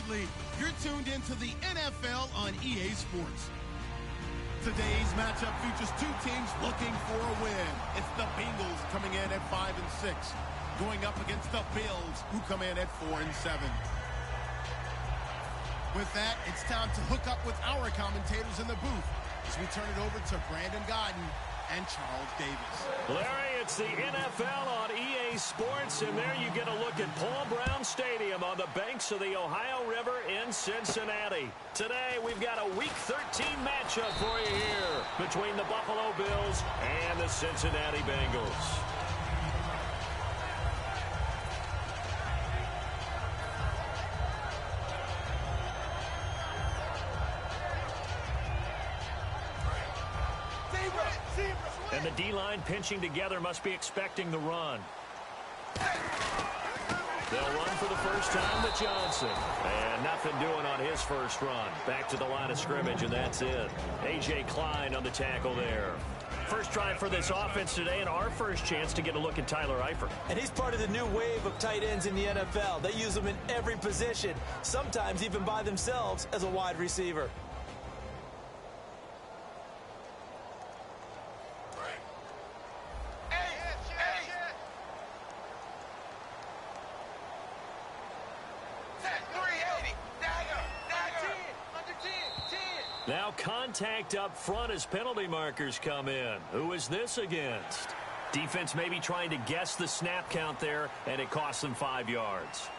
Absolutely. You're tuned into the NFL on EA Sports. Today's matchup features two teams looking for a win. It's the Bengals coming in at 5-6, going up against the Bills, who come in at 4-7. With that, it's time to hook up with our commentators in the booth as we turn it over to Brandon Godden and Charles Davis. Larry, it's the NFL on EA Sports, and there you get a look at Paul Brown Stadium on the banks of the Ohio River in Cincinnati. Today, we've got a Week 13 matchup for you here between the Buffalo Bills and the Cincinnati Bengals. And the D-line pinching together must be expecting the run. They'll run for the first time to Johnson. And nothing doing on his first run. Back to the line of scrimmage, and that's it. A.J. Klein on the tackle there. First try for this offense today, and our first chance to get a look at Tyler Eifert. And he's part of the new wave of tight ends in the NFL. They use them in every position, sometimes even by themselves as a wide receiver. Now contact up front as penalty markers come in. Who is this against? Defense maybe trying to guess the snap count there, and it costs them 5 yards.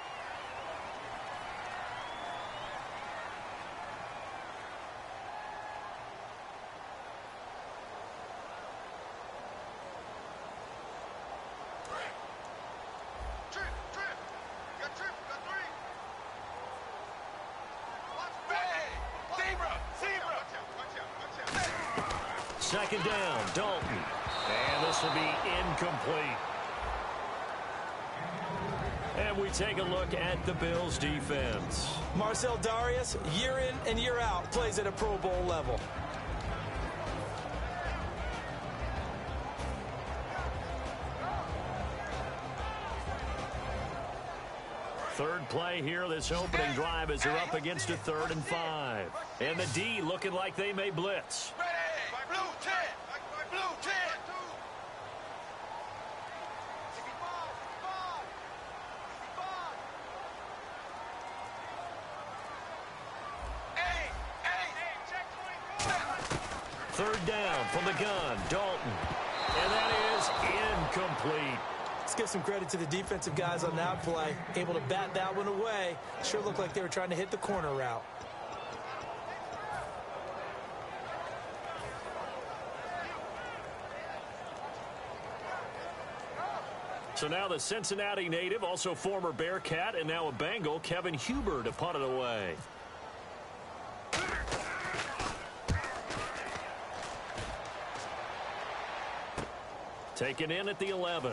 Second down, Dalton. And this will be incomplete. And we take a look at the Bills' defense. Marcel Darius, year in and year out, plays at a Pro Bowl level. Third play here, this opening drive as they're up against a 3rd and 5. And the D looking like they may blitz. Third down from the gun, Dalton. And that is incomplete. Let's give some credit to the defensive guys on that play. Able to bat that one away. Sure looked like they were trying to hit the corner route. So now the Cincinnati native, also former Bearcat, and now a Bengal, Kevin Huber, to punt it away. Taken in at the 11.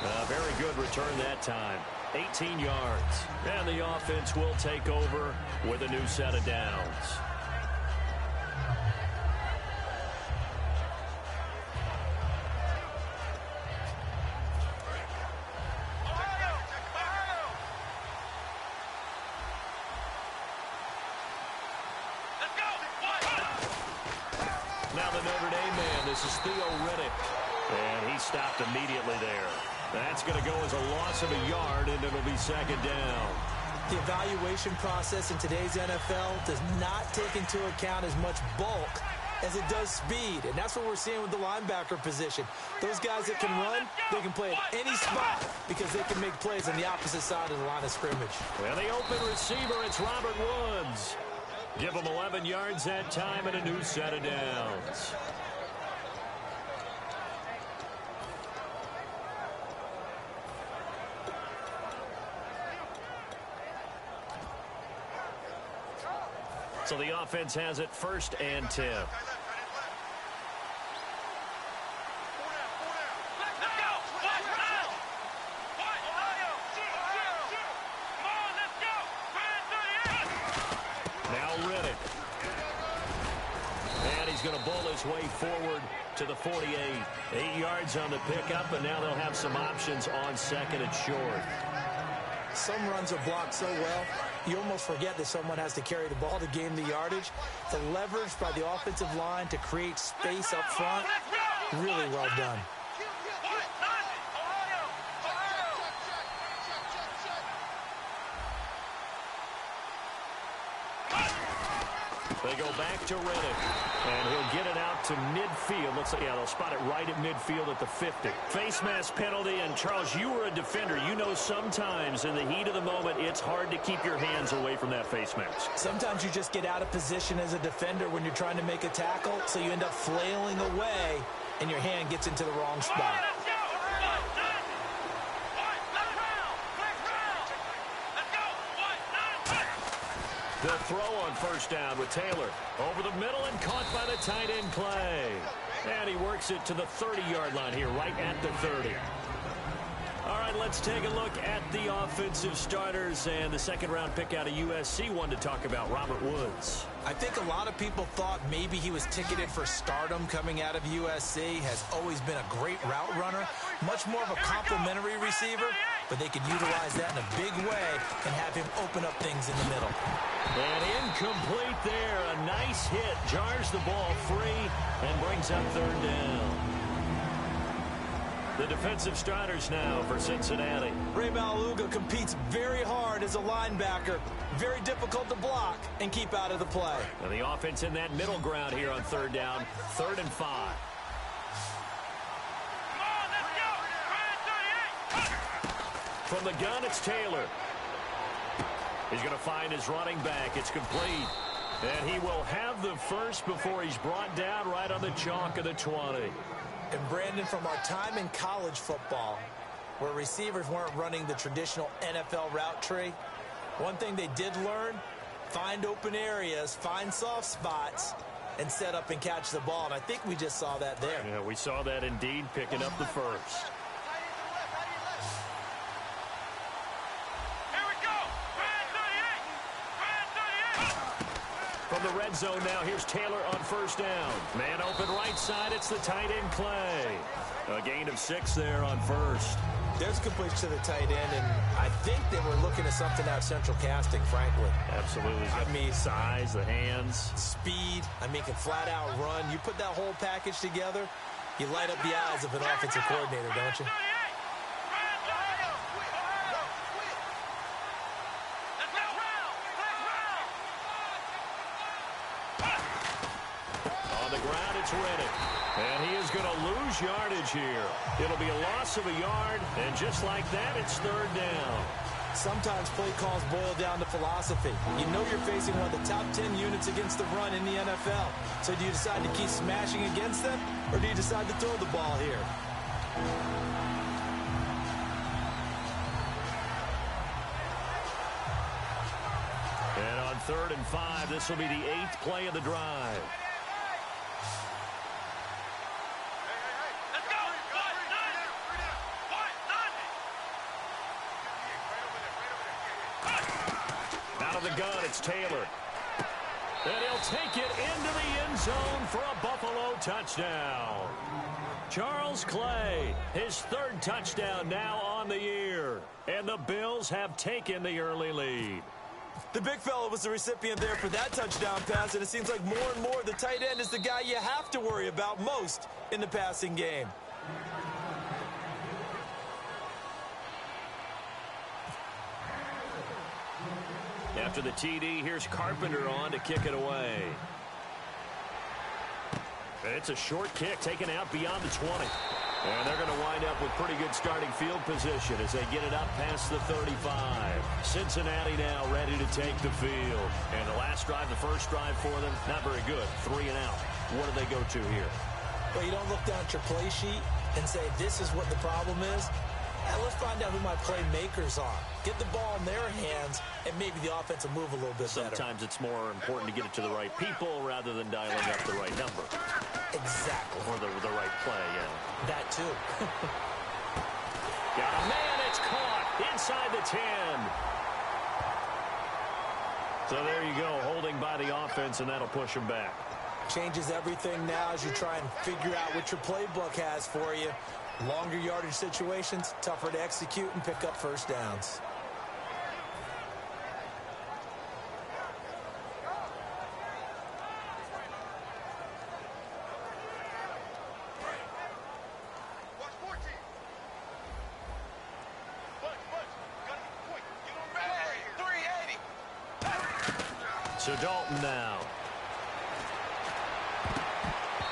A very good return that time. 18 yards. And the offense will take over with a new set of downs. Now the Notre Dame man, this is Theo Riddick. And he stopped immediately there. That's going to go as a loss of a yard, and it'll be second down. The evaluation process in today's NFL does not take into account as much bulk as it does speed. And that's what we're seeing with the linebacker position. Those guys that can run, they can play at any spot because they can make plays on the opposite side of the line of scrimmage. Well, the open receiver, it's Robert Woods. Give him 11 yards that time and a new set of downs. So the offense has it 1st and 10. He's going to bowl his way forward to the 48. 8 yards on the pickup, and now they'll have some options on 2nd and short. some runs are blocked so well, you almost forget that someone has to carry the ball to gain the yardage. The leverage by the offensive line to create space up front, really well done. They go back to Reddick, and he'll get it out to midfield. Looks like, yeah, they'll spot it right at midfield at the 50. Face mask penalty, and Charles, you were a defender. You know sometimes in the heat of the moment, it's hard to keep your hands away from that face mask. Sometimes you just get out of position as a defender when you're trying to make a tackle, so you end up flailing away, and your hand gets into the wrong spot. They'll throw on first down with Taylor. Over the middle and caught by the tight end Clay. And he works it to the 30-yard line here, right at the 30. All right, let's take a look at the offensive starters and the second-round pick out of USC. One to talk about, Robert Woods. I think a lot of people thought maybe he was ticketed for stardom coming out of USC. Has always been a great route runner, much more of a complimentary receiver, but they could utilize that in a big way and have him open up things in the middle. And incomplete there. A nice hit. Jars the ball free and brings up third down. The defensive starters now for Cincinnati. Ray Maluga competes very hard as a linebacker. Very difficult to block and keep out of the play. And the offense in that middle ground here on third down. 3rd and 5. From the gun, it's Taylor. He's going to find his running back. It's complete. And he will have the first before he's brought down right on the chalk of the 20. And Brandon, from our time in college football, where receivers weren't running the traditional NFL route tree, one thing they did learn, find open areas, find soft spots, and set up and catch the ball. And I think we just saw that there. Yeah, we saw that indeed, picking up the first. From the red zone now, here's Taylor on first down. Man open right side, it's the tight end Clay. A gain of 6 there on first. There's completion to the tight end, and I think they were looking at something out of central casting, frankly. Absolutely. I mean, size, the hands. Speed. I mean, can flat out run. You put that whole package together, you light up the eyes of an offensive coordinator, don't you? Reddick. And he is going to lose yardage here. It'll be a loss of a yard, and just like that, it's 3rd down. Sometimes play calls boil down to philosophy. You know you're facing one of the top 10 units against the run in the NFL. So do you decide to keep smashing against them, or do you decide to throw the ball here? And on 3rd and 5, this will be the 8th play of the drive. The gun, it's Taylor. And he'll take it into the end zone for a Buffalo touchdown. Charles Clay, his 3rd touchdown now on the year. And the Bills have taken the early lead. The big fella was the recipient there for that touchdown pass, and it seems like more and more the tight end is the guy you have to worry about most in the passing game. After the TD, here's Carpenter on to kick it away. And it's a short kick taken out beyond the 20. And they're going to wind up with pretty good starting field position as they get it up past the 35. Cincinnati now ready to take the field. And the last drive, the first drive for them, not very good. 3 and out. What do they go to here? Well, you don't look down at your play sheet and say, this is what the problem is. Now let's find out who my playmakers are. Get the ball in their hands, and maybe the offense will move a little bit better. Sometimes it's more important to get it to the right people rather than dialing up the right number. Exactly. Or the right play, yeah. That too. Got a man, it's caught inside the 10. So there you go, holding by the offense, and that'll push him back. Changes everything now as you try and figure out what your playbook has for you. Longer yardage situations, tougher to execute and pick up first downs. So Dalton now.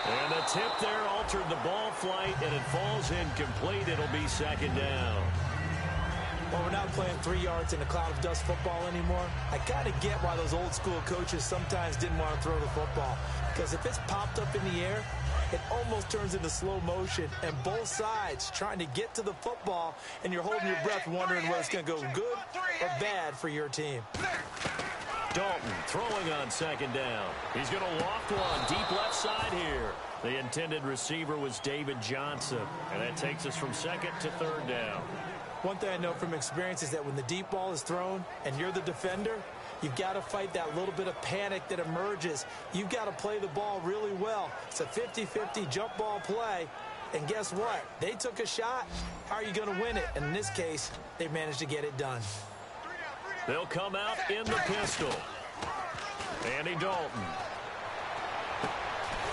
And the tip there altered the ball flight, and it falls incomplete. It'll be second down. Well, we're not playing 3 yards in a cloud of dust football anymore. I kind of get why those old school coaches sometimes didn't want to throw the football. Because if it's popped up in the air, it almost turns into slow motion. And both sides trying to get to the football, and you're holding your breath wondering whether it's going to go good or bad for your team. Dalton throwing on second down. He's going to loft one deep left side here. The intended receiver was David Johnson. And that takes us from second to third down. One thing I know from experience is that when the deep ball is thrown and you're the defender, you've got to fight that little bit of panic that emerges. You've got to play the ball really well. It's a 50-50 jump ball play. And guess what? They took a shot. How are you going to win it? And in this case, they managed to get it done. They'll come out in the pistol. Andy Dalton.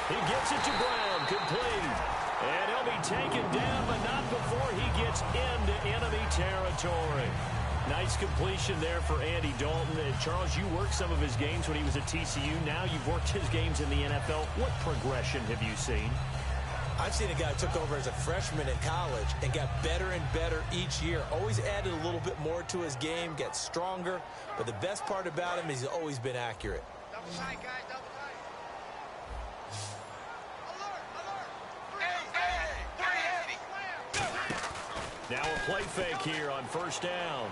He gets it to Brown, complete. And he'll be taken down, but not before he gets into enemy territory. Nice completion there for Andy Dalton. And Charles, you worked some of his games when he was at TCU. Now you've worked his games in the NFL. What progression have you seen? I've seen a guy who took over as a freshman in college and got better and better each year. Always added a little bit more to his game, gets stronger. But the best part about him is he's always been accurate. Double tight, guys, double tight. Now a play fake here on first down.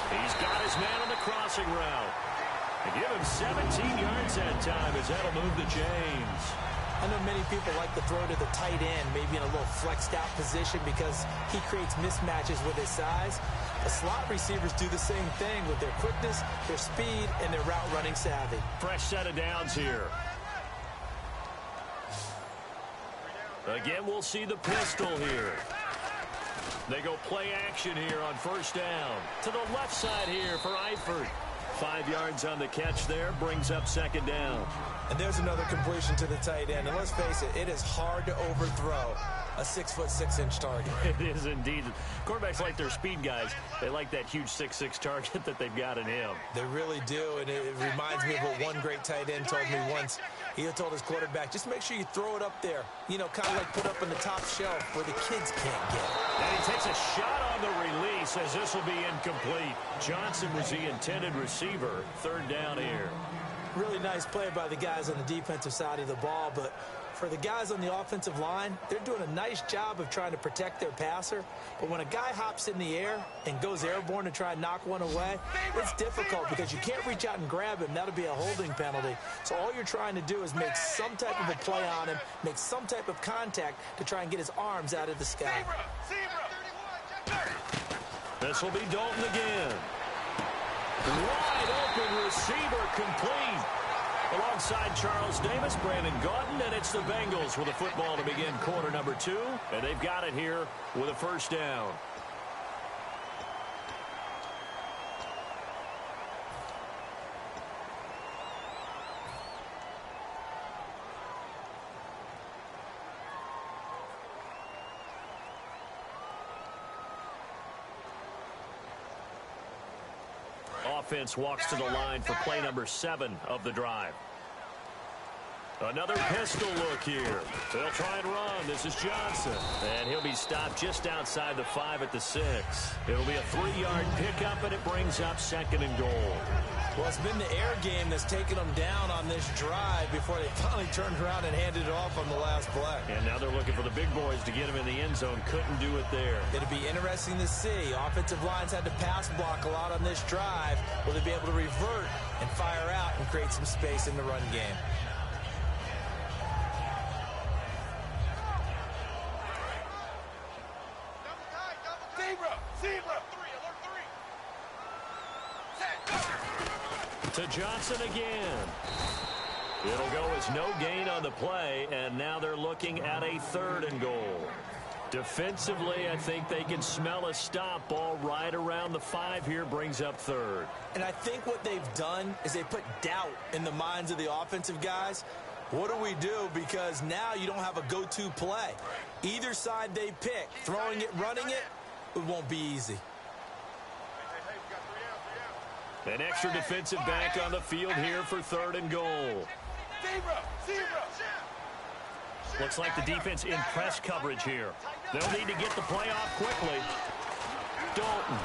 He's got his man on the crossing route. They give him 17 yards that time as that'll move the chains. I know many people like to throw to the tight end, maybe in a little flexed out position because he creates mismatches with his size. The slot receivers do the same thing with their quickness, their speed, and their route running savvy. Fresh set of downs here. Again, we'll see the pistol here. They go play action here on first down. To the left side here for Eifert. 5 yards on the catch there, brings up second down. And there's another completion to the tight end. And let's face it, it is hard to overthrow a 6'6" target. It is indeed. Quarterbacks like their speed guys. They like that huge 6'6" target that they've got in him. They really do, and it reminds me of what one great tight end told me once. He had told his quarterback, just make sure you throw it up there. You know, kind of like put up on the top shelf where the kids can't get it. And he takes a shot on the release as this will be incomplete. Johnson was the intended receiver. Third down here. Really nice play by the guys on the defensive side of the ball, but for the guys on the offensive line, they're doing a nice job of trying to protect their passer. But when a guy hops in the air and goes airborne to try and knock one away, it's difficult because you can't reach out and grab him. That'll be a holding penalty. So all you're trying to do is make some type of a play on him, make some type of contact to try and get his arms out of the sky. This will be Dalton again. Wide open receiver complete. Alongside Charles Davis, Brandon Gaudin, and it's the Bengals with a football to begin quarter number 2. And they've got it here with a first down. Offense walks to the line for play number 7 of the drive. Another pistol look here. They'll try and run. This is Johnson. And he'll be stopped just outside the 5 at the 6. It'll be a 3-yard pickup, and it brings up second and goal. Well, it's been the air game that's taken them down on this drive before they finally turned around and handed it off on the last play. And now they're looking for the big boys to get him in the end zone. Couldn't do it there. It'll be interesting to see. Offensive lines had to pass block a lot on this drive. Will they be able to revert and fire out and create some space in the run game? To Johnson again. It'll go as no gain on the play, and now they're looking at a 3rd and goal. Defensively, I think they can smell a stop. Ball right around the 5 here, brings up 3rd. And I think what they've done is they put doubt in the minds of the offensive guys. What do we do? Because now you don't have a go-to play. Either side they pick, throwing it, running it, it won't be easy. An extra defensive back on the field here for 3rd and goal. Looks like the defense in press coverage here. They'll need to get the play off quickly. Dalton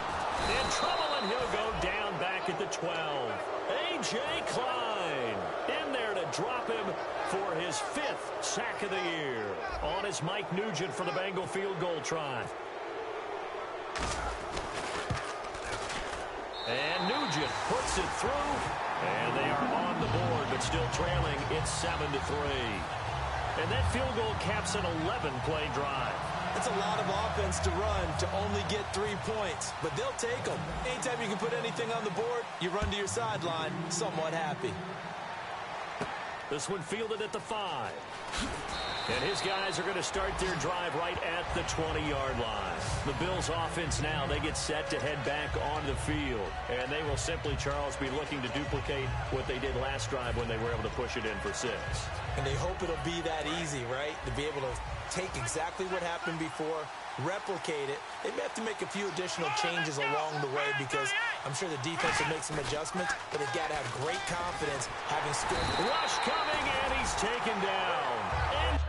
in trouble, and he'll go down back at the 12. A.J. Klein in there to drop him for his 5th sack of the year. On is Mike Nugent for the Bengal field goal try. And Nugent puts it through, and they are on the board, but still trailing. It's 7-3. And that field goal caps an 11-play drive. It's a lot of offense to run to only get 3 points, but they'll take them. Anytime you can put anything on the board, you run to your sideline somewhat happy. This one fielded at the 5. And his guys are going to start their drive right at the 20-yard line. The Bills' offense now, they get set to head back on the field. And they will simply, Charles, be looking to duplicate what they did last drive when they were able to push it in for 6. And they hope it'll be that easy, right? To be able to take exactly what happened before, replicate it. They may have to make a few additional changes along the way because I'm sure the defense will make some adjustments, but they've got to have great confidence having scored. Rush coming, and he's taken down. And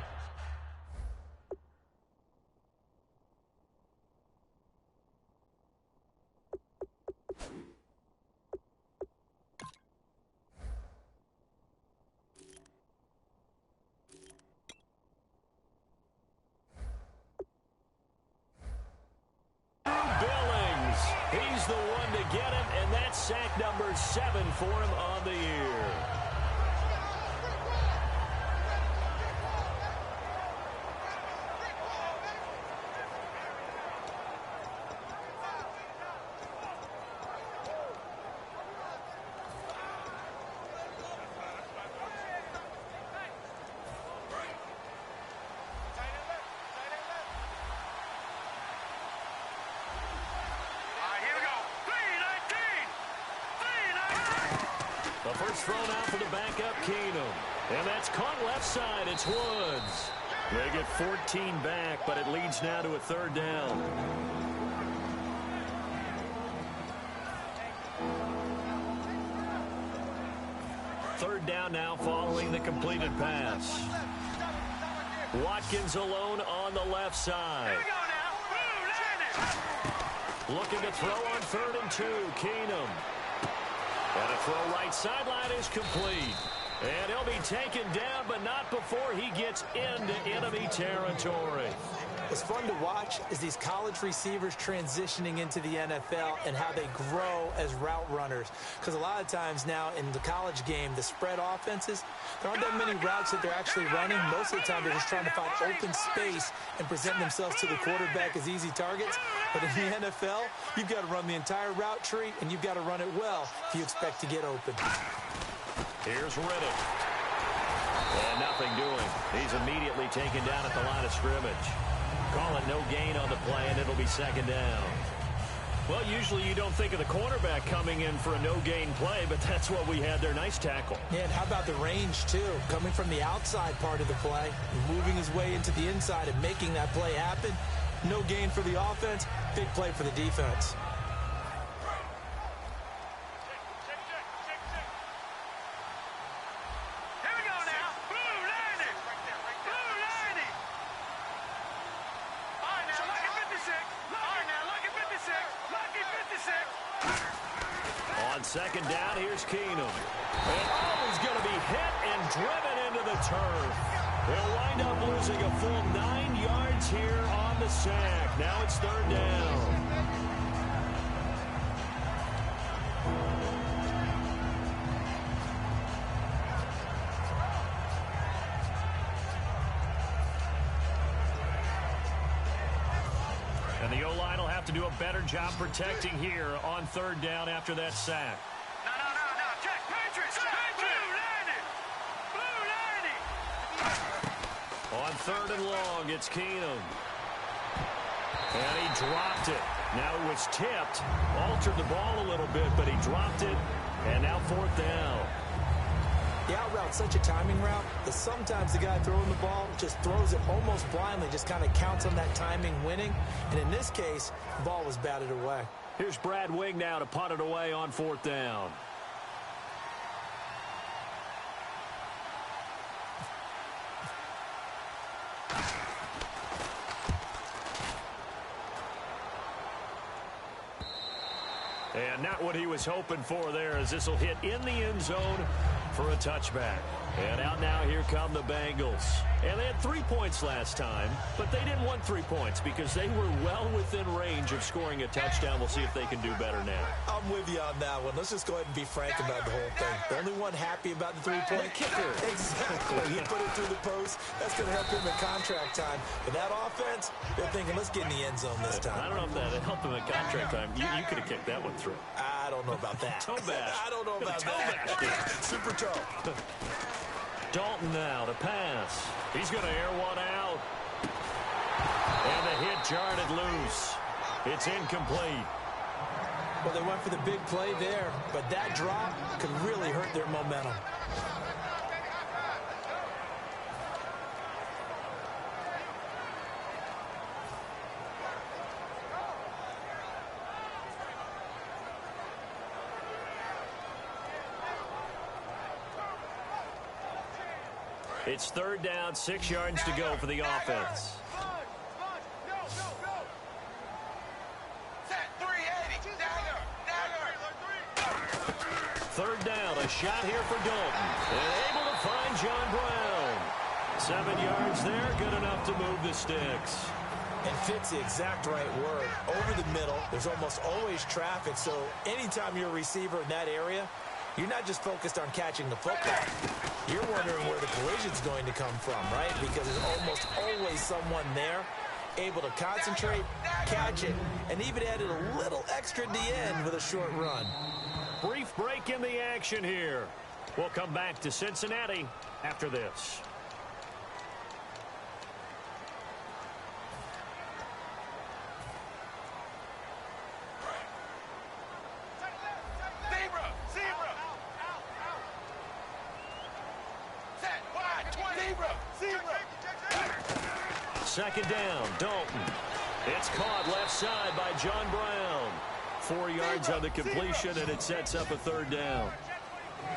he's the one to get him, and that's sack number 7 for him on the year. The first thrown out for the backup, Keenum. And that's caught left side. It's Woods. They get 14 back, but it leads now to a 3rd down. Third down now following the completed pass. Watkins alone on the left side. Looking to throw on 3rd and 2. Keenum. And a throw right sideline is complete. And he'll be taken down, but not before he gets into enemy territory. What's fun to watch is these college receivers transitioning into the NFL and how they grow as route runners. Because a lot of times now in the college game, the spread offenses, there aren't that many routes that they're actually running. Most of the time, they're just trying to find open space and present themselves to the quarterback as easy targets. But in the NFL, you've got to run the entire route tree, and you've got to run it well if you expect to get open. Here's Riddick. And nothing doing. He's immediately taken down at the line of scrimmage. Call it no gain on the play, and it'll be 2nd down. Well, usually you don't think of the cornerback coming in for a no-gain play, but that's what we had there. Nice tackle. Yeah, and how about the range, too? Coming from the outside part of the play, moving his way into the inside and making that play happen. No gain for the offense, big play for the defense. On 2nd down, here's Keenum. And he's going to be hit and driven into the turf. They'll wind up losing a full 9 yards here on the sack. Now it's 3rd down. And the O-line will have to do a better job protecting here on 3rd down after that sack. No. Check. Patriots. Blue 90. On 3rd and long, it's Keenum. And he dropped it. Now it was tipped. Altered the ball a little bit, but he dropped it. And now 4th down. The out route's such a timing route that sometimes the guy throwing the ball just throws it almost blindly, just kind of counts on that timing winning. And in this case, the ball was batted away. Here's Brad Wing now to punt it away on 4th down. And not what he was hoping for there, as this will hit in the end zone for a touchback. And out now, here come the Bengals. And they had 3 points last time, but they didn't want 3 points because they were well within range of scoring a touchdown. We'll see if they can do better now. I'm with you on that one. Let's just go ahead and be frank about the whole thing. The only one happy about the three-point kicker. Exactly. He put it through the post. That's going to help him in contract time. But that offense, they're thinking, let's get in the end zone this time. I don't know if that helped him in contract time. You could have kicked that one through. I don't know about that. Toe bash. I don't know about that. Super toe. Dalton now to pass. He's going to air one out. And the hit jarred it loose. It's incomplete. Well, they went for the big play there, but that drop could really hurt their momentum. It's 3rd down, 6 yards to go for the offense. Third down, a shot here for Dalton. And able to find John Brown. 7 yards there, good enough to move the sticks. And fit's the exact right word. Over the middle, there's almost always traffic, so anytime you're a receiver in that area, you're not just focused on catching the football. You're wondering where the collision's going to come from, right? Because there's almost always someone there able to concentrate, catch it, and even added a little extra at the end with a short run. Brief break in the action here. We'll come back to Cincinnati after this. Second down, Dalton. It's caught left side by John Brown. 4 yards on the completion, and it sets up a 3rd down.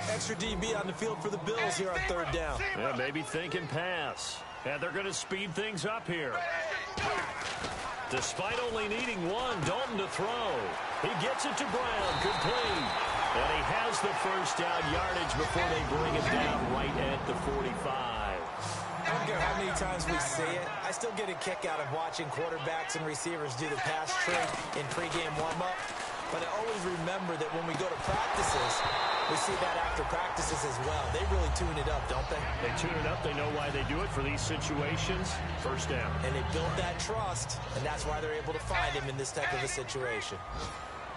Extra DB on the field for the Bills here on 3rd down. Yeah, maybe thinking pass. And they're going to speed things up here. Despite only needing one, Dalton to throw. He gets it to Brown, complete. And he has the first down yardage before they bring him down right at the 45. I don't care how many times we see it. I still get a kick out of watching quarterbacks and receivers do the pass trick in pregame warm-up. But I always remember that when we go to practices, we see that after practices as well. They really tune it up, don't they? They tune it up. They know why they do it for these situations. First down. And they build that trust, and that's why they're able to find him in this type of a situation.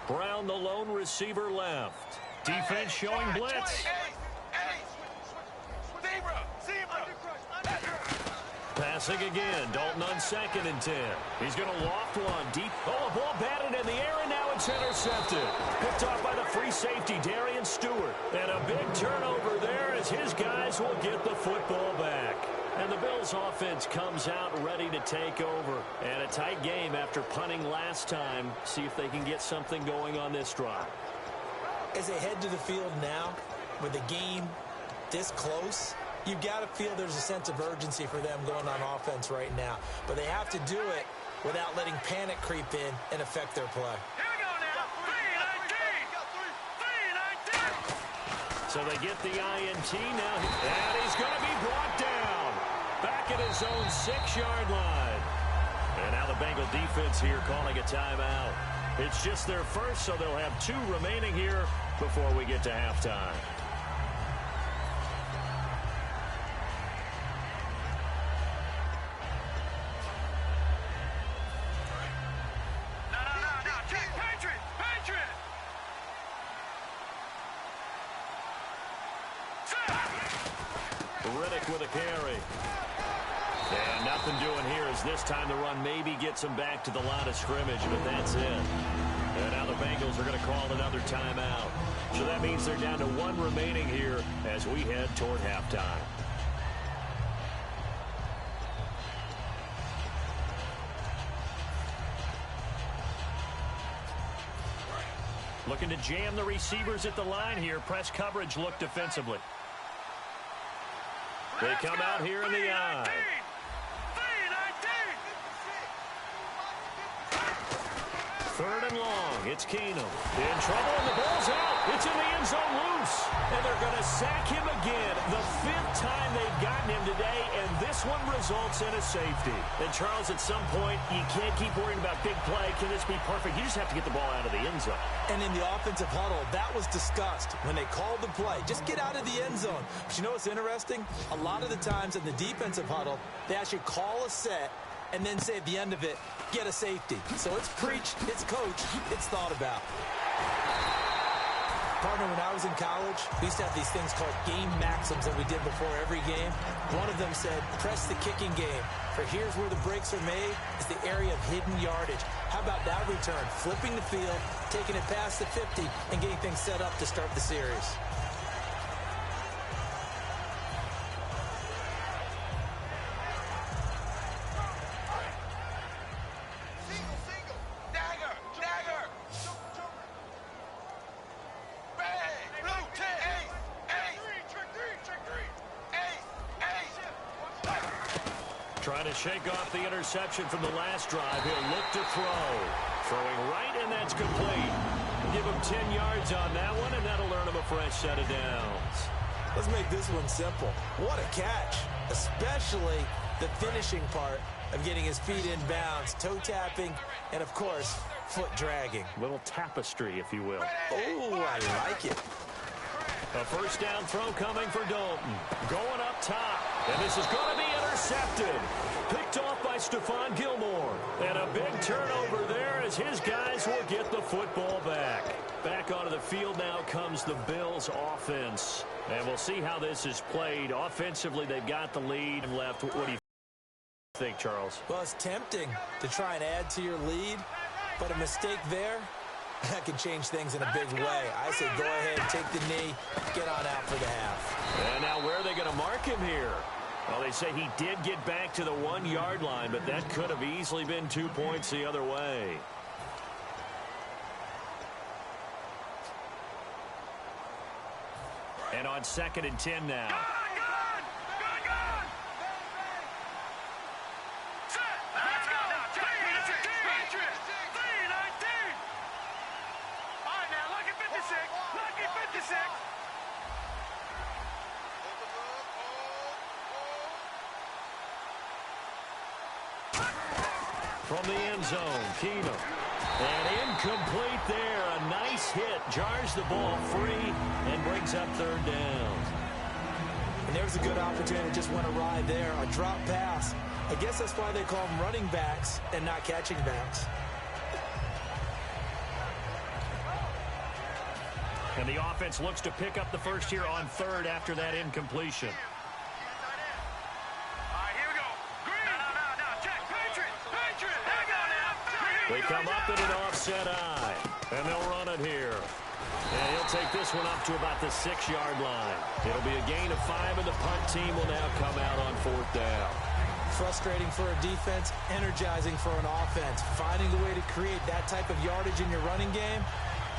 Brown, the lone receiver, left. Defense showing blitz. Passing again. Dalton on 2nd and 10. He's going to loft one deep. Oh, a ball batted in the air, and now it's intercepted. Picked off by the free safety, Darian Stewart. And a big turnover there as his guys will get the football back. And the Bills offense comes out ready to take over. And a tight game after punting last time. See if they can get something going on this drive. As they head to the field now, with the game this close, you've got to feel there's a sense of urgency for them going on offense right now. But they have to do it without letting panic creep in and affect their play. Here we go now. 3-19. So they get the INT now. And he's going to be brought down. Back at his own 6-yard line. And now the Bengal defense here calling a timeout. It's just their first, so they'll have 2 remaining here before we get to halftime. With a carry. And nothing doing here as this time the run maybe gets them back to the line of scrimmage, but that's it. And now the Bengals are going to call another timeout. So that means they're down to 1 remaining here as we head toward halftime. Looking to jam the receivers at the line here. Press coverage look defensively. They come out here in the eye. Third and long. It's Keenum. In trouble, and the ball's out. It's in the end zone loose. And they're going to sack him again. The 5th time they've gotten him today, and this one results in a safety. And, Charles, at some point, you can't keep worrying about big play. Can this be perfect? You just have to get the ball out of the end zone. And in the offensive huddle, that was discussed when they called the play. Just get out of the end zone. But you know what's interesting? A lot of the times in the defensive huddle, they actually call a set and then say at the end of it, get a safety. So it's preached, it's coached, it's thought about. Partner, when I was in college, we used to have these things called game maxims that we did before every game. One of them said, press the kicking game. For here's where the breaks are made, is the area of hidden yardage. How about that return? Flipping the field, taking it past the 50, and getting things set up to start the series. Trying to shake off the interception from the last drive. He'll look to throw. Throwing right, and that's complete. Give him 10 yards on that one, and that'll earn him a fresh set of downs. Let's make this one simple. What a catch, especially the finishing part of getting his feet in bounds, toe tapping, and, of course, foot dragging. Little tapestry, if you will. Oh, I like it. A first down throw coming for Dalton. Going up top. And this is going to be intercepted. Picked off by Stephon Gilmore. And a big turnover there as his guys will get the football back. Back onto the field now comes the Bills offense. And we'll see how this is played. Offensively, they've got the lead left. What do you think, Charles? Well, it's tempting to try and add to your lead, but a mistake there, that can change things in a big way. I say go ahead, take the knee, get on out for the half. And now where are they going to mark him here? Well, they say he did get back to the 1-yard line, but that could have easily been 2 points the other way. And on 2nd and 10 now. From the end zone, Keenum. And incomplete there. A nice hit. Jars the ball free and brings up 3rd down. And there's a good opportunity. Just went awry there. A drop pass. I guess that's why they call them running backs and not catching backs. And the offense looks to pick up the first here on 3rd after that incompletion. They come up in an offset eye, and they'll run it here. And he'll take this one up to about the 6-yard line. It'll be a gain of 5, and the punt team will now come out on 4th down. Frustrating for a defense, energizing for an offense. Finding a way to create that type of yardage in your running game,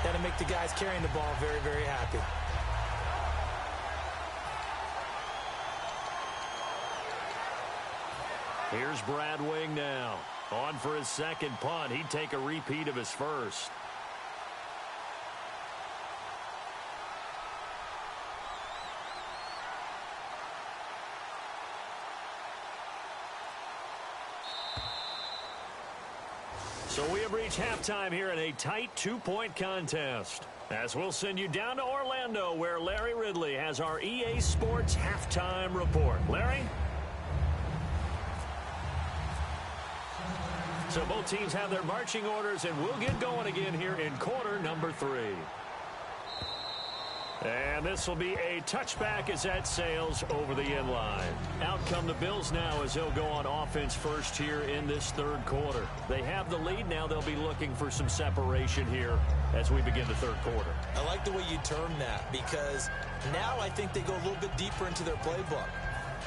that'll make the guys carrying the ball very, very happy. Here's Brad Wing now. On for his 2nd punt. He'd take a repeat of his first. So we have reached halftime here in a tight 2-point contest. As we'll send you down to Orlando, where Larry Ridley has our EA Sports halftime report. Larry? So both teams have their marching orders, and we'll get going again here in quarter number 3. And this will be a touchback as that sails over the end line. Out come the Bills now as they'll go on offense first here in this 3rd quarter. They have the lead now. They'll be looking for some separation here as we begin the 3rd quarter. I like the way you term that, because now I think they go a little bit deeper into their playbook.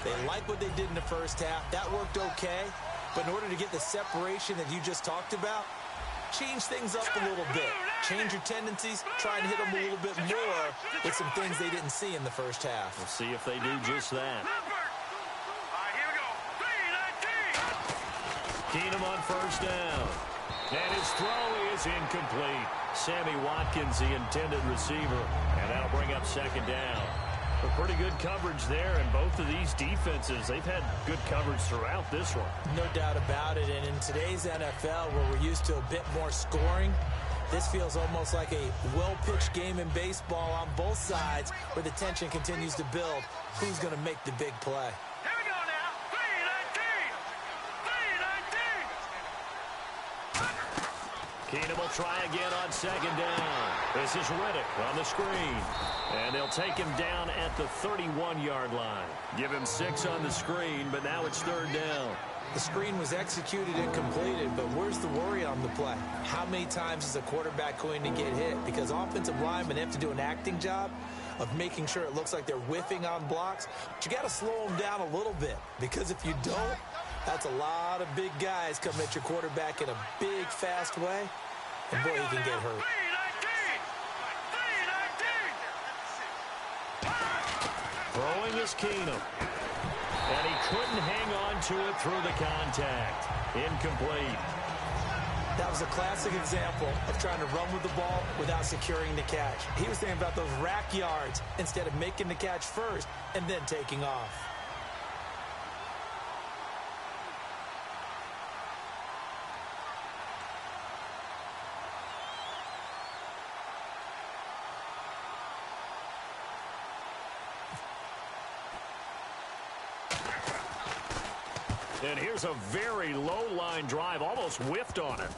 They like what they did in the first half. That worked okay. But in order to get the separation that you just talked about, change things up a little bit. Change your tendencies, try and hit them a little bit more with some things they didn't see in the first half. We'll see if they do just that. Here we go. 3-19. Keenum on first down. And his throw is incomplete. Sammy Watkins, the intended receiver. And that'll bring up second down. A pretty good coverage there, and both of these defenses, they've had good coverage throughout this one. No doubt about it, and in today's NFL, where we're used to a bit more scoring, this feels almost like a well-pitched game in baseball on both sides, where the tension continues to build. Who's going to make the big play? Here we go now. 3-19. Keenum will try again on second down. This is Riddick on the screen. And they'll take him down at the 31-yard line. Give him 6 on the screen, but now it's third down. The screen was executed and completed, but where's the worry on the play? How many times is a quarterback going to get hit? Because offensive linemen have to do an acting job of making sure it looks like they're whiffing on blocks. But you got to slow them down a little bit, because if you don't, that's a lot of big guys coming at your quarterback in a big, fast way. And boy, he can get hurt. 3-19. Throwing is Keenum. And he couldn't hang on to it through the contact. Incomplete. That was a classic example of trying to run with the ball without securing the catch. He was thinking about those rack yards instead of making the catch first and then taking off. And here's a very low-line drive, almost whiffed on it.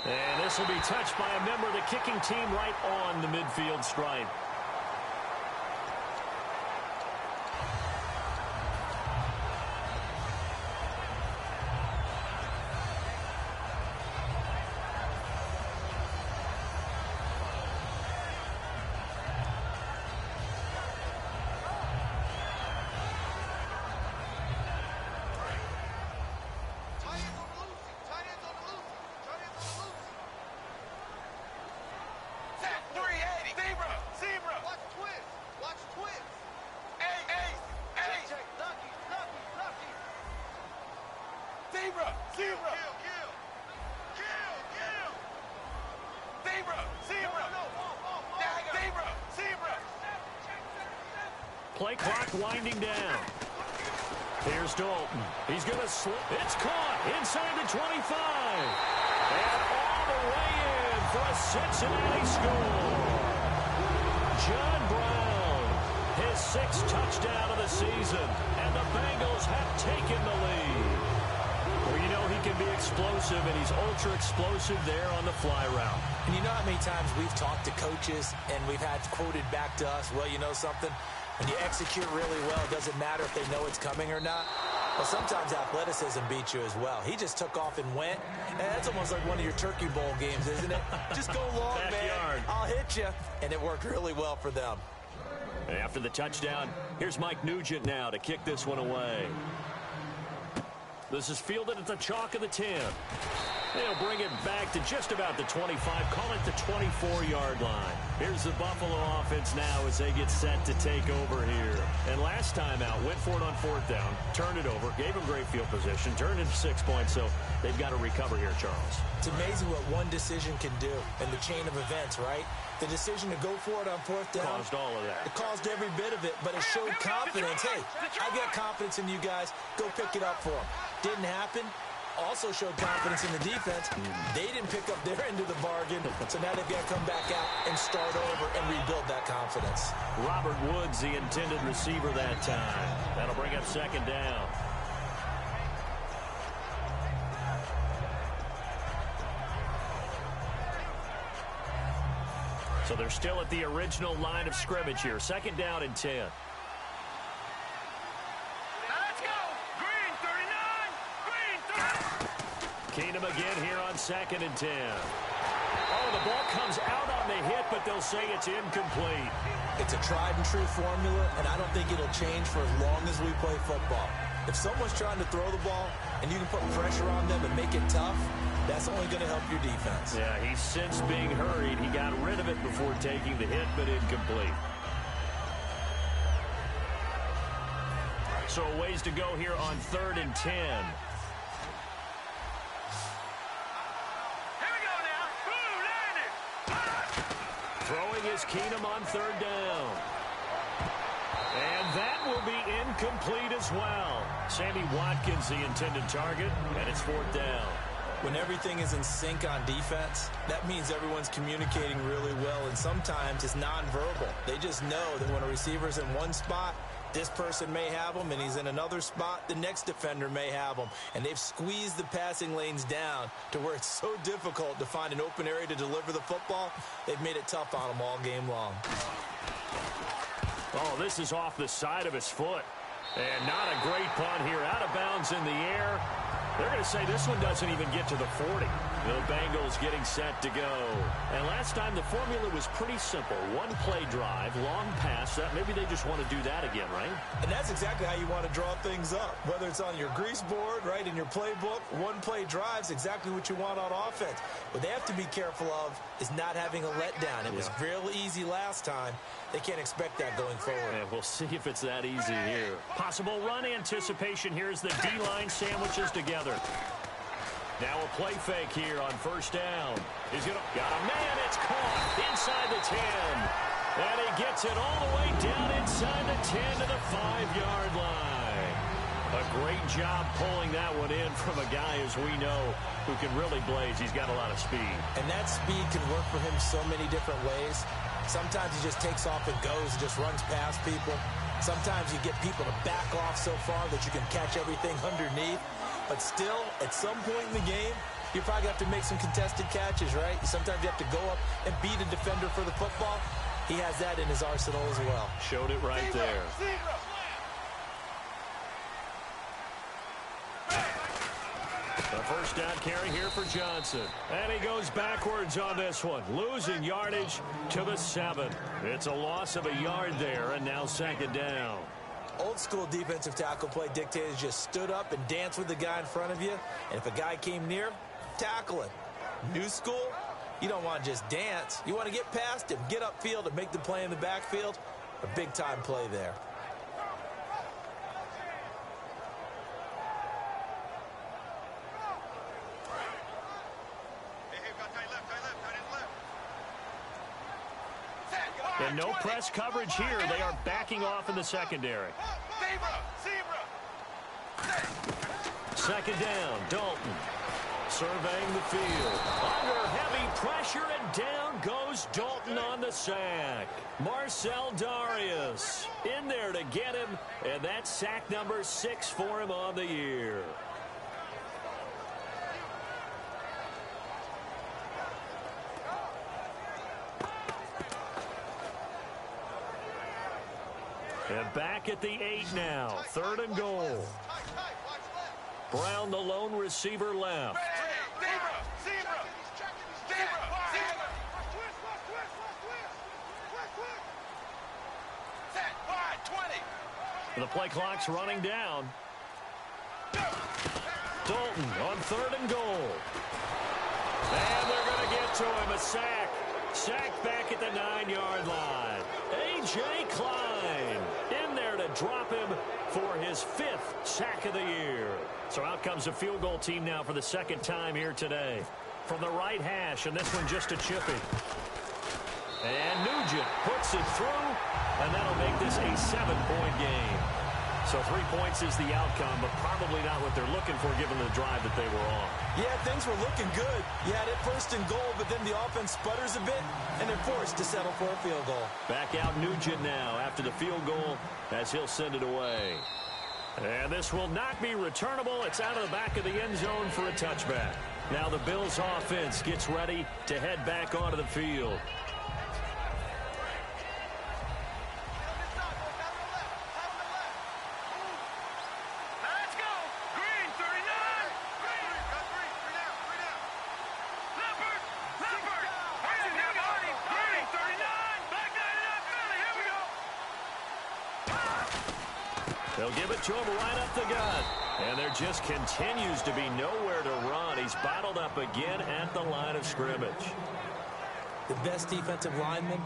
And this will be touched by a member of the kicking team right on the midfield stripe. Play clock winding down. Here's Dalton. He's going to slip. It's caught inside the 25. And all the way in for a Cincinnati score. John Brown, his 6th touchdown of the season. And the Bengals have taken the lead. Well, you know he can be explosive, and he's ultra-explosive there on the fly route. And you know how many times we've talked to coaches and we've had quoted back to us, well, you know something? When you execute really well, it doesn't matter if they know it's coming or not. Well, sometimes athleticism beats you as well. He just took off and went. And that's almost like one of your Turkey Bowl games, isn't it? Just go long, Backyard. man. I'll hit you. And it worked really well for them. After the touchdown, here's Mike Nugent now to kick this one away. This is fielded at the chalk of the 10. They'll bring it back to just about the 25, call it the 24-yard line. Here's the Buffalo offense now as they get set to take over here. And last time out, went for it on 4th down, turned it over, gave them great field position, turned into 6 points, so they've got to recover here, Charles. It's amazing what one decision can do in the chain of events, right? The decision to go for it on 4th down. Caused all of that. It caused every bit of it, but it showed confidence. Hey, I got confidence in you guys. Go pick it up for them. Didn't happen. Also showed confidence in the defense. They didn't pick up their end of the bargain, so now they've got to come back out and start over and rebuild that confidence. Robert Woods, the intended receiver that time. That'll bring up second down. So they're still at the original line of scrimmage here. Second down and 10. Keenum again here on 2nd and 10. Oh, the ball comes out on the hit, but they'll say it's incomplete. It's a tried-and-true formula, and I don't think it'll change for as long as we play football. If someone's trying to throw the ball and you can put pressure on them and make it tough, That's only going to help your defense. Yeah, he's since being hurried. He got rid of it before taking the hit, but incomplete. So a ways to go here on 3rd and 10. Here we go now. Ooh, landed. Throwing is Keenum on 3rd down. And that will be incomplete as well. Sammy Watkins, the intended target, and it's 4th down. When everything is in sync on defense, that means everyone's communicating really well, and sometimes it's nonverbal. They just know that when a receiver's in one spot, this person may have him, and he's in another spot, the next defender may have him. And they've squeezed the passing lanes down to where it's so difficult to find an open area to deliver the football. They've made it tough on them all game long. Oh, this is off the side of his foot. And not a great punt here. Out of bounds in the air. They're going to say this one doesn't even get to the 40. The Bengals getting set to go. And last time the formula was pretty simple. One play drive, long pass. Maybe they just want to do that again, right? And that's exactly how you want to draw things up. Whether it's on your grease board, right, in your playbook, one play drive's exactly what you want on offense. What they have to be careful of is not having a letdown. It was real easy last time. They can't expect that going forward. Yeah, we'll see if it's that easy here. Possible run anticipation here as the D-line sandwiches together. Now a play fake here on 1st down. He's got a man. It's caught inside the 10. And he gets it all the way down inside the 10 to the 5-yard line. A great job pulling that one in from a guy, as we know, who can really blaze. He's got a lot of speed. And that speed can work for him so many different ways. Sometimes he just takes off and goes and just runs past people. Sometimes you get people to back off so far that you can catch everything underneath. But still, at some point in the game, you probably have to make some contested catches, right? Sometimes you have to go up and beat a defender for the football. He has that in his arsenal as well. Showed it right there. The 1st down carry here for Johnson. And he goes backwards on this one. Losing yardage to the 7. It's a loss of a yard there, and now 2nd down. Old school defensive tackle play dictators just stood up and danced with the guy in front of you. And if a guy came near, tackle him. New school, you don't want to just dance. You want to get past him, get upfield, and make the play in the backfield. A big-time play there. And no press coverage here. They are backing off in the secondary. 2nd down, Dalton. Surveying the field. Under heavy pressure, and down goes Dalton on the sack. Marcel Darius in there to get him, and that's sack number 6 for him on the year. And back at the 8 now. 3rd and goal. Brown, the lone receiver, left. The play clock's running down. Dalton on 3rd and goal. And they're going to get to him. A sack. Sack back at the 9-yard line. A.J. Klein in there to drop him for his 5th sack of the year. So out comes the field goal team now for the 2nd time here today. From the right hash, and this one just a chippy. And Nugent puts it through, and that'll make this a 7-point game. So 3 points is the outcome, but probably not what they're looking for given the drive that they were on. Yeah, things were looking good. You had it 1st and goal, but then the offense sputters a bit, and they're forced to settle for a field goal. Back out Nugent now after the field goal as he'll send it away. And this will not be returnable. It's out of the back of the end zone for a touchback. Now the Bills offense gets ready to head back onto the field. They'll give it to him right up the gut. And there just continues to be nowhere to run. He's bottled up again at the line of scrimmage. The best defensive linemen,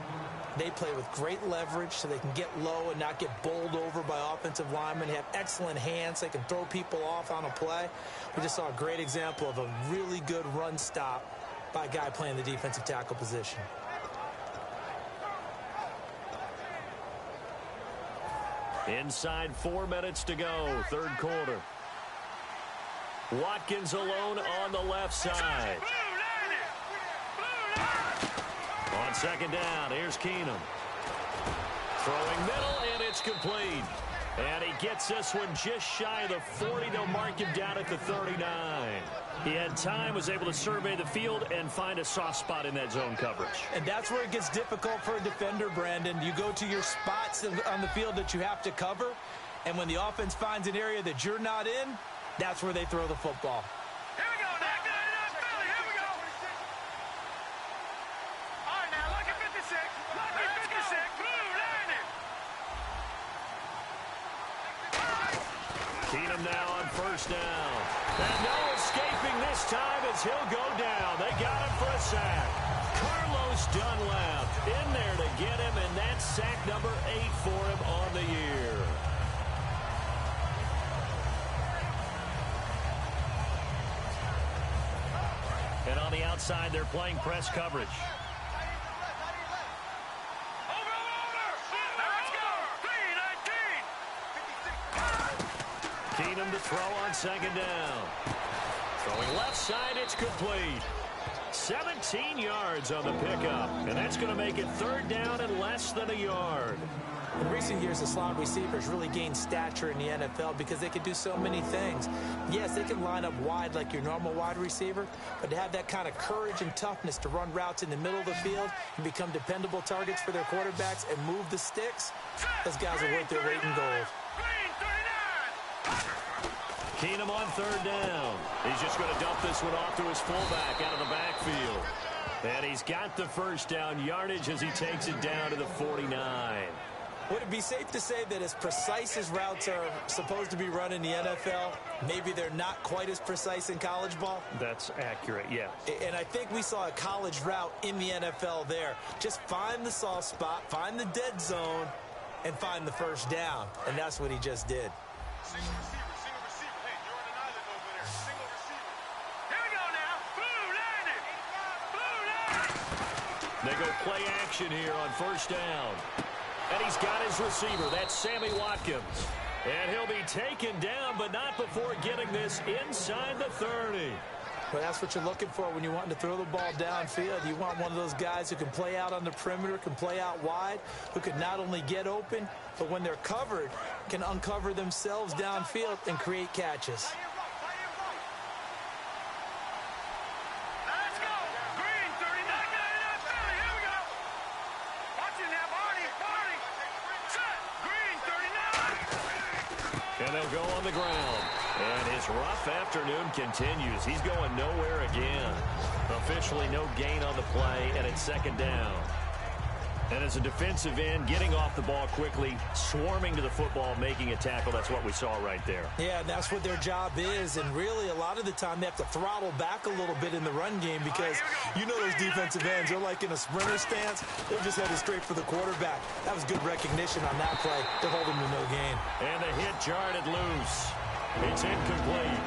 they play with great leverage so they can get low and not get bowled over by offensive linemen. They have excellent hands. They can throw people off on a play. We just saw a great example of a really good run stop by a guy playing the defensive tackle position. Inside 4 minutes to go, third quarter. Watkins alone on the left side. On second down, here's Keenum. Throwing middle, and it's complete. And he gets this one just shy of the 40. They'll mark him down at the 39. He had time, was able to survey the field and find a soft spot in that zone coverage. And that's where it gets difficult for a defender, Brandon. You go to your spots on the field that you have to cover, and when the offense finds an area that you're not in, that's where they throw the football. Here we go, Nick. Here we go. All right, now, look at 56. Look at 56. Blue, line it. Keenum now on first down. And no escaping this time as he'll go down. They got him for a sack. Carlos Dunlap in there to get him, and that's sack number 8 for him on the year. And on the outside, they're playing press coverage. Keenum to throw on second down. Throwing left side, it's complete. 17 yards on the pickup, and that's going to make it third down and less than a yard. In recent years, the slot receivers really gained stature in the NFL because they can do so many things. Yes, they can line up wide like your normal wide receiver, but to have that kind of courage and toughness to run routes in the middle of the field and become dependable targets for their quarterbacks and move the sticks, those guys are worth their weight in gold. Keenum on third down. He's just going to dump this one off to his fullback out of the backfield. And he's got the first down yardage as he takes it down to the 49. Would it be safe to say that as precise as routes are supposed to be run in the NFL, maybe they're not quite as precise in college ball? That's accurate, yeah. And I think we saw a college route in the NFL there. Just find the soft spot, find the dead zone, and find the first down. And that's what he just did. Single receiver. Hey, you're on an island over there. Single receiver. Here we go now. Blue, landed. Blue, landed. They go play action here on first down. And he's got his receiver. That's Sammy Watkins. And he'll be taken down, but not before getting this inside the 30. Well, that's what you're looking for when you want to throw the ball downfield. You want one of those guys who can play out on the perimeter, can play out wide, who can not only get open, but when they're covered, can uncover themselves downfield and create catches. Let's go. Green, 39. Here we go. Watch it now, Barney. Set. Green, 39. And they'll go on the ground. And his rough afternoon continues. He's going nowhere again. Officially no gain on the play, and it's second down. And as a defensive end, getting off the ball quickly, swarming to the football, making a tackle, that's what we saw right there. Yeah, and that's what their job is. And really, a lot of the time, they have to throttle back a little bit in the run game because you know those defensive ends, they're like in a sprinter stance. They're just headed straight for the quarterback. That was good recognition on that play to hold him to no gain. And the hit jarred it loose. It's incomplete.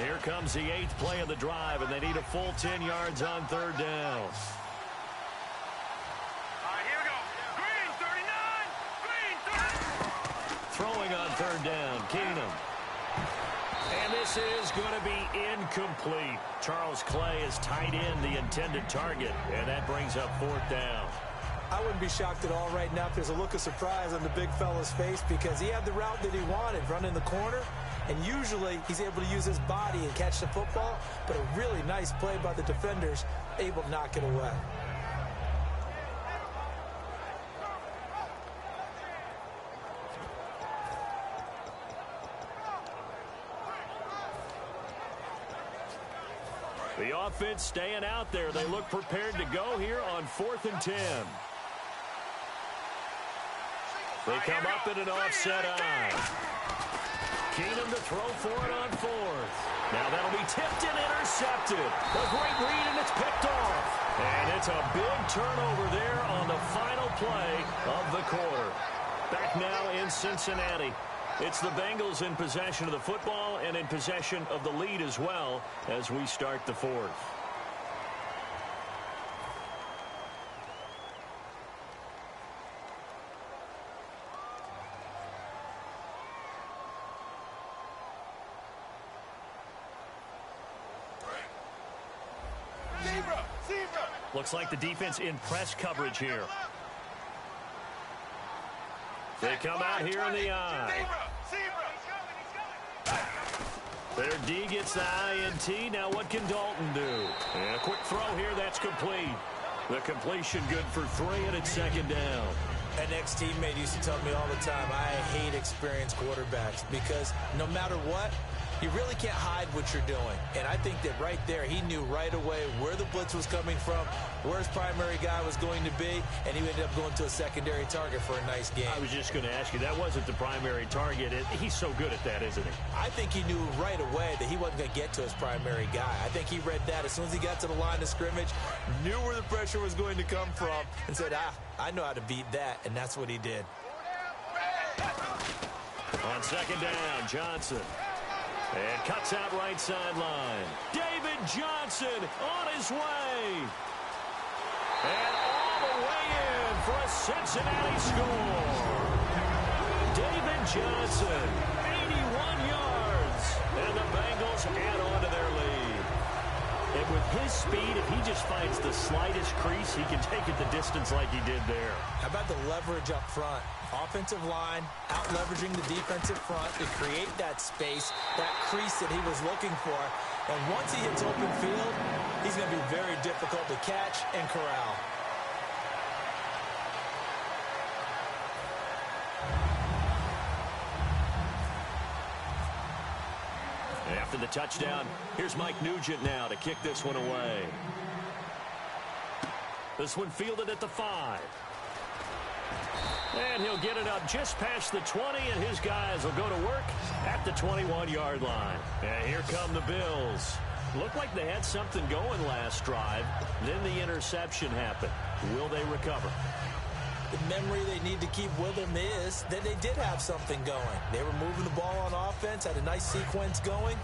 Here comes the 8th play of the drive, and they need a full 10 yards on third down. All right, here we go. Green, 39. Green, 30. Throwing on third down, Keenum. And this is going to be incomplete. Charles Clay has tied in the intended target, and that brings up fourth down. I wouldn't be shocked at all right now if there's a look of surprise on the big fella's face because he had the route that he wanted, running the corner, and usually he's able to use his body and catch the football, but a really nice play by the defenders, able to knock it away. The offense staying out there. They look prepared to go here on 4th and 10. They come up in an offset eye. Keenum to throw for it on 4th. Now that'll be tipped and intercepted. A great read, and it's picked off. And it's a big turnover there on the final play of the quarter. Back now in Cincinnati. It's the Bengals in possession of the football and in possession of the lead as well as we start the 4th. Looks like the defense in press coverage here. They come out here in the eye. Their D gets the INT. Now what can Dalton do? And a quick throw here. That's complete. The completion good for 3, and it's 2nd down. An ex-teammate used to tell me all the time, I hate experienced quarterbacks because no matter what, you really can't hide what you're doing. And I think that right there, he knew right away where the blitz was coming from, where his primary guy was going to be, and he ended up going to a secondary target for a nice game. I was just going to ask you, that wasn't the primary target. He's so good at that, isn't he? I think he knew right away that he wasn't going to get to his primary guy. I think he read that as soon as he got to the line of scrimmage, knew where the pressure was going to come from, and said, I know how to beat that, and that's what he did. On 2nd down, Johnson. And cuts out right sideline. David Johnson on his way. And all the way in for a Cincinnati score. David Johnson, 81 yards. And the Bengals add on to their lead. And with his speed, if he just finds the slightest crease, he can take it the distance like he did there. How about the leverage up front? Offensive line out-leveraging the defensive front to create that space, that crease that he was looking for. And once he hits open field, he's going to be very difficult to catch and corral. After the touchdown, here's Mike Nugent now to kick this one away. This one fielded at the 5. And he'll get it up just past the 20, and his guys will go to work at the 21-yard line. And here come the Bills. Looked like they had something going last drive. Then the interception happened. Will they recover? The memory they need to keep with them is that they did have something going. They were moving the ball on offense, had a nice sequence going.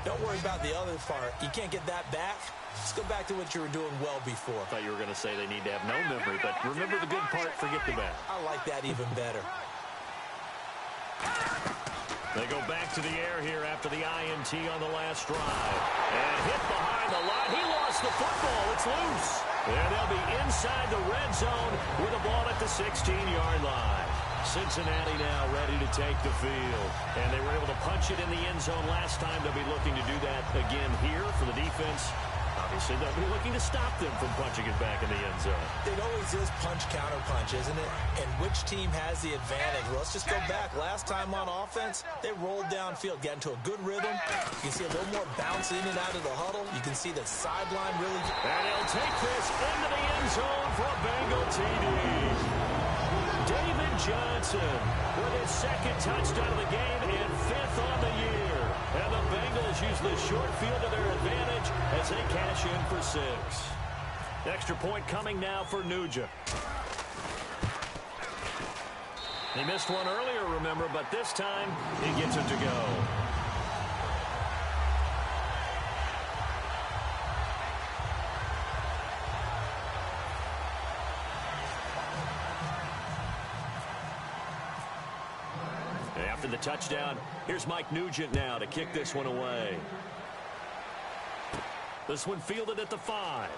Don't worry about the other part. You can't get that back. Just go back to what you were doing well before. I thought you were going to say they need to have no memory, but remember the good part, forget the bad. I like that even better. They go back to the air here after the INT on the last drive. And hit behind the line. He lost the football. It's loose. And they'll be inside the red zone with a ball at the 16-yard line. Cincinnati now ready to take the field. And they were able to punch it in the end zone last time. They'll be looking to do that again here for the defense. Obviously, they'll be looking to stop them from punching it back in the end zone. It always is punch-counter-punch, isn't it? And which team has the advantage? Well, let's just go back. Last time on offense, they rolled downfield, got into a good rhythm. You can see a little more bounce in and out of the huddle. You can see the sideline really... And he'll take this into the end zone for a Bengal TD. David Johnson with his 2nd touchdown of the game and 5th on the year. And the Bengals use the short field to their advantage as they cash in for 6. Extra point coming now for Nugent. He missed one earlier, remember, but this time he gets it to go. After the touchdown, here's Mike Nugent now to kick this one away. This one fielded at the 5.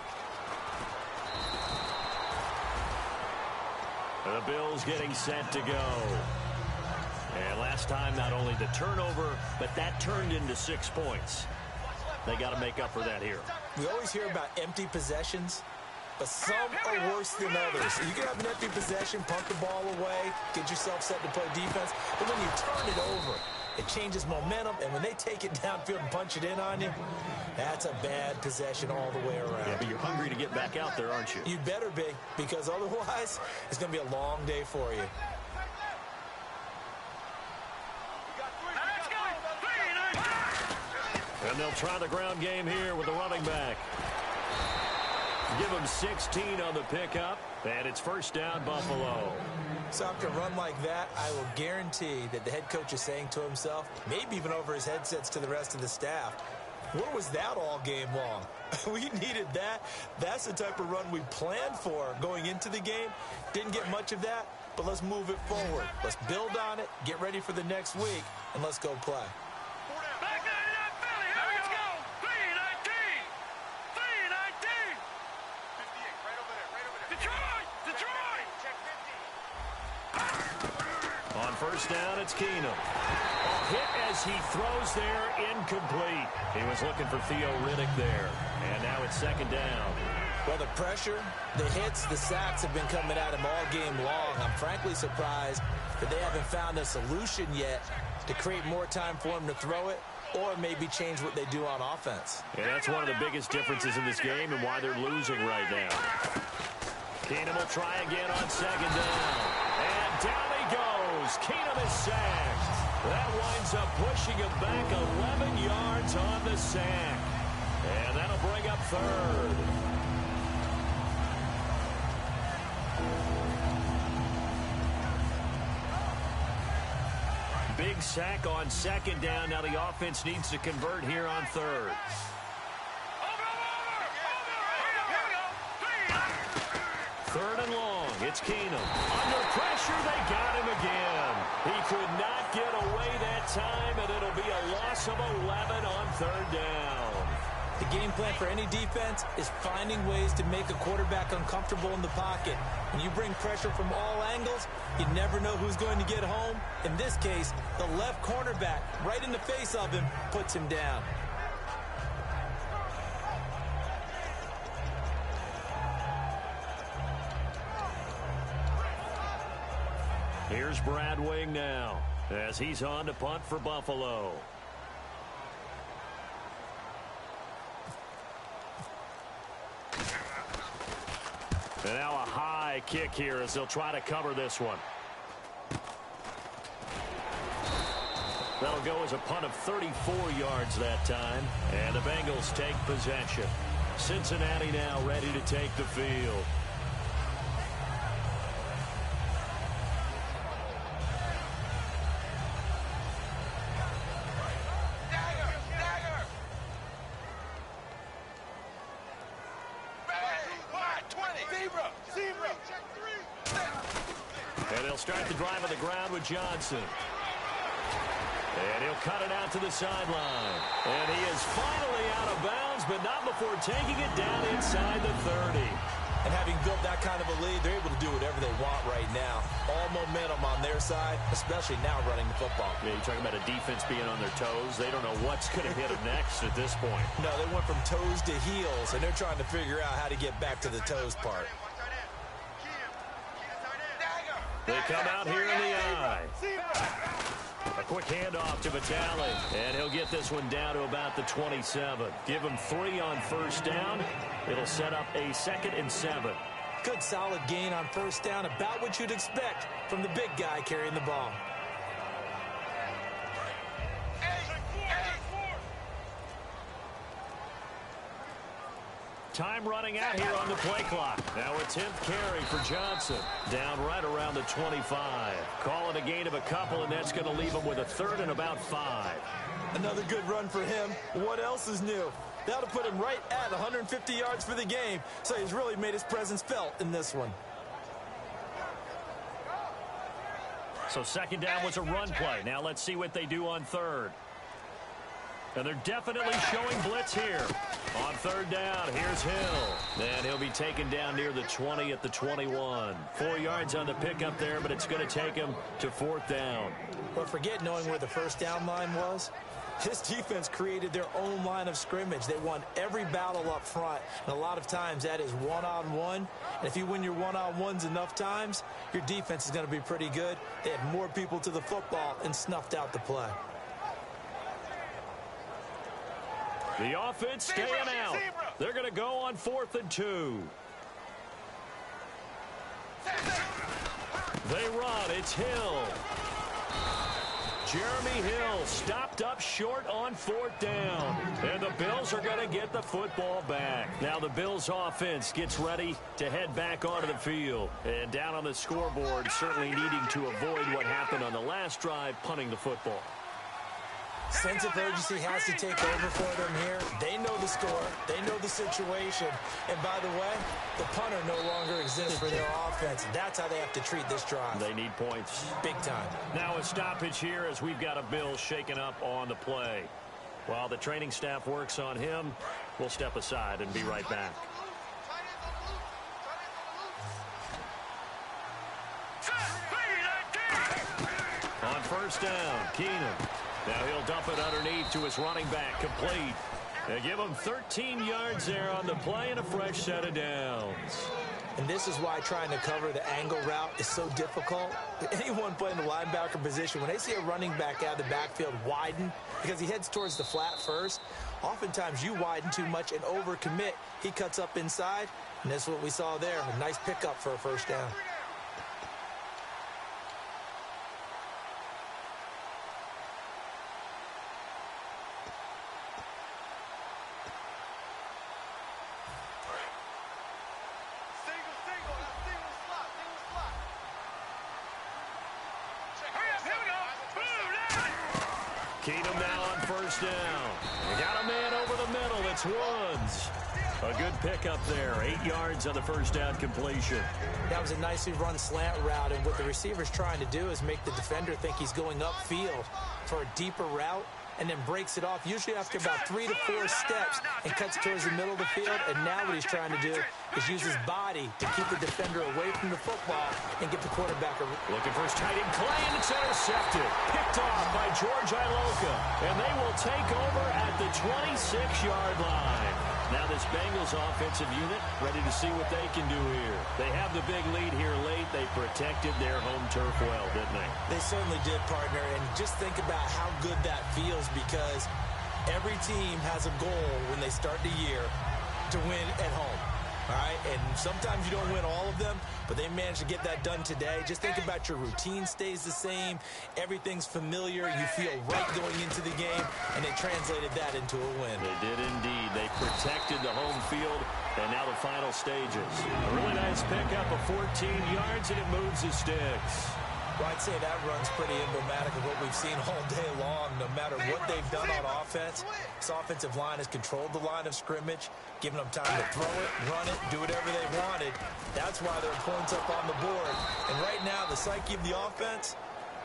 The Bills getting set to go. And last time, not only the turnover, but that turned into 6 points. They got to make up for that here. We always hear about empty possessions, but some are worse than others. You can have an empty possession, punt the ball away, get yourself set to play defense, but when you turn it over, It changes momentum, and when they take it downfield and punch it in on you, that's a bad possession all the way around. Yeah, but you're hungry to get back out there, aren't you? You better be, because otherwise, it's going to be a long day for you. Let's go. 3, 9. And they'll try the ground game here with the running back. Give him 16 on the pickup, and it's first down, Buffalo. So after a run like that, I will guarantee that the head coach is saying to himself, maybe even over his headsets to the rest of the staff, where was that all game long? We needed that. That's the type of run we planned for going into the game. Didn't get much of that, but let's move it forward. Let's build on it, get ready for the next week, and let's go play. Back to that Philly. Here we go. 3, 19. 58, right over there. Detroit. Check 50. On first down, it's Keenum. Hit as he throws there, incomplete. He was looking for Theo Riddick there. And now it's second down. Well, the pressure, the hits, the sacks have been coming at him all game long. I'm frankly surprised that they haven't found a solution yet to create more time for him to throw it or maybe change what they do on offense. And that's one of the biggest differences in this game and why they're losing right now. Keenum will try again on second down. And down he goes. Keenum is sacked. That winds up pushing him back 11 yards on the sack. And that'll bring up third. Big sack on second down. Now the offense needs to convert here on third. Third and long. It's Keenum. Under pressure, they got him again. He could not get away that time, and it'll be a loss of 11 on third down. The game plan for any defense is finding ways to make a quarterback uncomfortable in the pocket. When you bring pressure from all angles, you never know who's going to get home. In this case, the left cornerback, right in the face of him, puts him down. Here's Brad Wing now as he's on to punt for Buffalo. And now a high kick here as they'll try to cover this one. That'll go as a punt of 34 yards that time. And the Bengals take possession. Cincinnati now ready to take the field. And they'll start the drive on the ground with Johnson. And he'll cut it out to the sideline. And he is finally out of bounds, but not before taking it down inside the 30. And having built that kind of a lead, they're able to do whatever they want right now. All momentum on their side, especially now running the football. Yeah, you're talking about a defense being on their toes. They don't know what's going to hit them next at this point. No, they went from toes to heels, and they're trying to figure out how to get back to the toes part. They come out here in the eye. A quick handoff to Vitale, and he'll get this one down to about the 27. Give him 3 on first down. It'll set up a 2nd and 7. Good solid gain on first down, about what you'd expect from the big guy carrying the ball. Time running out here on the play clock. Now a 10th carry for Johnson. Down right around the 25. Call it a gain of a couple, and that's going to leave him with a 3rd and about 5. Another good run for him. What else is new? That'll put him right at 150 yards for the game, so he's really made his presence felt in this one. So second down was a run play. Now let's see what they do on third. And they're definitely showing blitz here. On third down, here's Hill. And he'll be taken down near the 20 at the 21. 4 yards on the pickup there, but it's going to take him to 4th down. But forget knowing where the first down line was. This defense created their own line of scrimmage. They won every battle up front, and a lot of times that is one-on-one. And if you win your one-on-ones enough times, your defense is going to be pretty good. They had more people to the football and snuffed out the play. The offense staying out. They're going to go on 4th and 2. They run. It's Hill. Jeremy Hill stopped up short on 4th down. And the Bills are going to get the football back. Now the Bills offense gets ready to head back onto the field. And down on the scoreboard, certainly needing to avoid what happened on the last drive, punting the football. Sense of urgency has to take over for them here. They know the score. They know the situation. And by the way, the punter no longer exists for their offense. That's how they have to treat this drive. They need points. Big time. Now a stoppage here as we've got a Bill shaken up on the play. While the training staff works on him, we'll step aside and be right back. On 1st down, Keenum. Now he'll dump it underneath to his running back, complete. They give him 13 yards there on the play and a fresh set of downs. And this is why trying to cover the angle route is so difficult. Anyone playing the linebacker position, when they see a running back out of the backfield widen, because he heads towards the flat first, oftentimes you widen too much and overcommit. He cuts up inside, and that's what we saw there. A nice pickup for a 1st down. Keenum now on 1st down. They got a man over the middle. It's Woods. A good pickup there. 8 yards on the 1st down completion. That was a nicely run slant route, and what the receiver's trying to do is make the defender think he's going upfield for a deeper route, and then breaks it off, usually after about 3 to 4 steps, and cuts towards the middle of the field. And now what he's trying to do is use his body to keep the defender away from the football and get the quarterback. Looking for his tight end, Clay, and it's intercepted. Picked off by George Iloka. And they will take over at the 26-yard line. Now this Bengals offensive unit ready to see what they can do here. They have the big lead here late. They protected their home turf well, didn't they? They certainly did, partner. And just think about how good that feels, because every team has a goal when they start the year to win at home. All right, and sometimes you don't win all of them, but they managed to get that done today. Just think about your routine stays the same. Everything's familiar. You feel right going into the game, and they translated that into a win. They did indeed. They protected the home field, and now the final stages. A really nice pickup of 14 yards, and it moves the sticks. Well, I'd say that run's pretty emblematic of what we've seen all day long. No matter what they've done on offense, this offensive line has controlled the line of scrimmage, giving them time to throw it, run it, do whatever they wanted. That's why there are points up on the board. And right now, the psyche of the offense,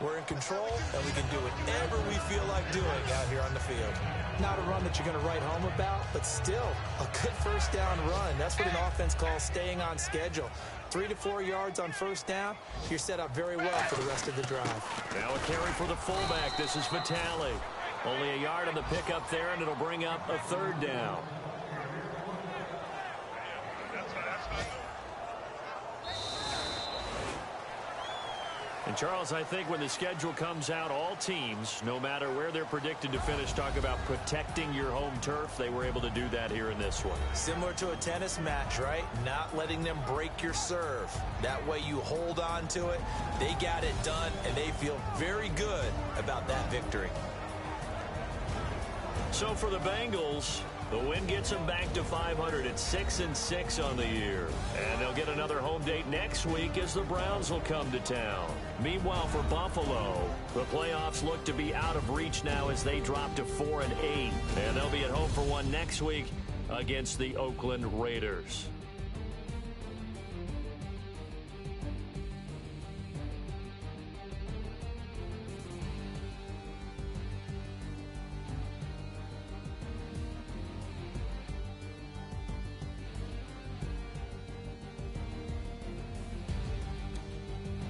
we're in control, and we can do whatever we feel like doing out here on the field. Not a run that you're going to write home about, but still a good 1st down run. That's what an offense calls staying on schedule. 3 to 4 yards on 1st down, you're set up very well for the rest of the drive. Now a carry for the fullback. This is Vitale. Only a yard on the pickup there, and it'll bring up a 3rd down. And, Charles, I think when the schedule comes out, all teams, no matter where they're predicted to finish, talk about protecting your home turf. They were able to do that here in this one. Similar to a tennis match, right? Not letting them break your serve. That way you hold on to it. They got it done, and they feel very good about that victory. So for the Bengals, the win gets them back to 500 at 6-6 on the year. And they'll get another home date next week as the Browns will come to town. Meanwhile, for Buffalo, the playoffs look to be out of reach now as they drop to 4-8. And they'll be at home for one next week against the Oakland Raiders.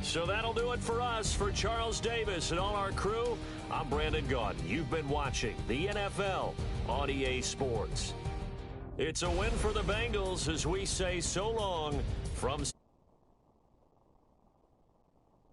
So that'll do it for us. For Charles Davis and all our crew, I'm Brandon Gaudin. You've been watching the NFL on EA Sports. It's a win for the Bengals as we say so long from